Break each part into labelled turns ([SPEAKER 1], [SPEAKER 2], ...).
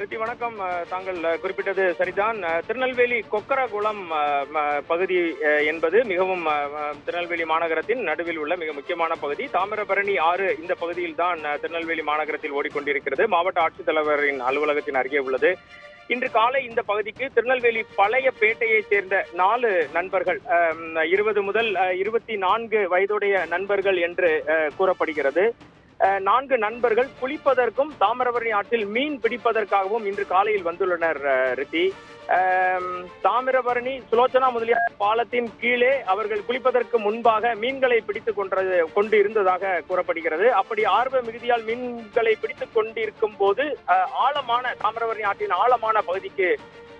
[SPEAKER 1] ரித்தி வணக்கம். தாங்கள் குறிப்பிட்டது சரிதான். திருநெல்வேலி கொக்கரகுளம் பகுதி என்பது மிகவும் திருநெல்வேலி மாநகரத்தின் நடுவில் உள்ள மிக முக்கியமான பகுதி. தாமிரபரணி ஆறு இந்த பகுதியில் தான் திருநெல்வேலி மாநகரத்தில் ஓடிக்கொண்டிருக்கிறது. மாவட்ட ஆட்சித்தலைவரின் அலுவலகத்தின் அருகே உள்ளது. இன்று காலை இந்த பகுதிக்கு திருநெல்வேலி பழைய பேட்டையை சேர்ந்த 4 நண்பர்கள், 20 முதல் 24 வயதுடைய நண்பர்கள் என்று கூறப்படுகிறது. 4 நண்பர்கள் குளிப்பதற்கும் தாமிரபரணி ஆற்றில் மீன் பிடிப்பதற்காகவும் இன்று காலையில் வந்துள்ளனர். ரித்தி, தாமிரபரணி சுலோச்சனா முதலியார் பாலத்தின் கீழே அவர்கள் குளிப்பதற்கு முன்பாக மீன்களை பிடித்துக் கொண்டு இருந்ததாக கூறப்படுகிறது. அப்படி ஆர்வ மிகுதியால் மீன்களை பிடித்துக் கொண்டிருக்கும் போது ஆழமான தாமிரபரணி ஆற்றின் ஆழமான பகுதிக்கு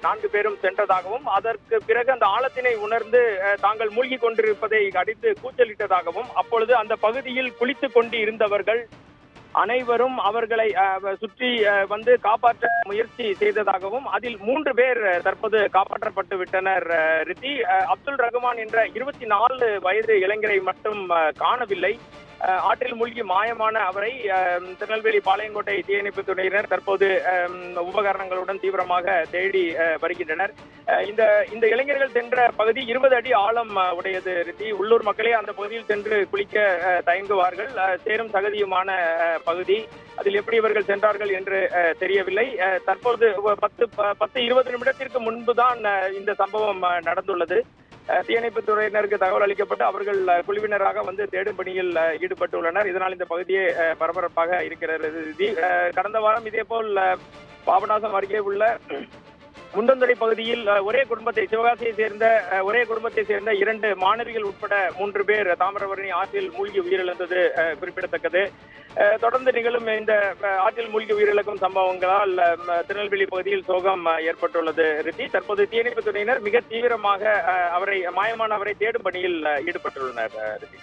[SPEAKER 1] 4 பேரும் சென்றதாகவும், அதற்கு பிறகு அந்த ஆழத்தினை உணர்ந்து தாங்கள் மூழ்கி கொண்டிருப்பதை அடித்து கூச்சலிட்டதாகவும், அப்பொழுது அந்த பகுதியில் குளித்துக் கொண்டு இருந்தவர்கள் அனைவரும் அவர்களை சுற்றி வந்து காப்பாற்ற முயற்சி செய்ததாகவும், அதில் 3 பேர் தற்போது காப்பாற்றப்பட்டு விட்டனர். ரித்தி, அப்துல் ரகுமான் என்ற 24 வயது இளைஞரை மட்டும் காணவில்லை. ஆற்றில் மூழ்கி மாயமான அவரை திருநெல்வேலி பாளையங்கோட்டை தீயணைப்பு துறையினர் தற்போது உபகரணங்களுடன் தீவிரமாக தேடி வருகின்றனர். இந்த இளைஞர்கள் சென்ற பகுதி 20 அடி ஆழம் உடையது. ரித்தி, உள்ளூர் மக்களே அந்த பகுதியில் சென்று குளிக்க தயங்குவார்கள். சேரும் சகதியுமான பகுதி. அதில் எப்படி இவர்கள் சென்றார்கள் என்று தெரியவில்லை. தற்போது 10-20 நிமிடத்திற்கு முன்புதான் இந்த சம்பவம் நடந்துள்ளது. தீயணைப்பு துறையினருக்கு தகவல் அளிக்கப்பட்டு அவர்கள் குழுவினராக வந்து தேடும் பணியில் ஈடுபட்டுள்ளனர். இதனால் இந்த பகுதியே பரபரப்பாக இருக்கிறது. கடந்த வாரம் இதேபோல் பாபநாசம் அருகே உள்ள முண்டந்துறை பகுதியில் சிவகாசியை சேர்ந்த ஒரே குடும்பத்தை சேர்ந்த 2 மாணவிகள் உட்பட 3 பேர் தாமிரபரணி ஆற்றில் மூழ்கி உயிரிழந்தது குறிப்பிடத்தக்கது. தொடர்ந்து நிகழும் இந்த ஆற்றில் மூழ்கி உயிரிழக்கும் சம்பவங்களால் திருநெல்வேலி பகுதியில் சோகம் ஏற்பட்டுள்ளது. ரித்தி, தற்போது தீயணைப்பு துறையினர் மிக தீவிரமாக மாயமான அவரை தேடும் பணியில் ஈடுபட்டுள்ளனர். ரித்தி.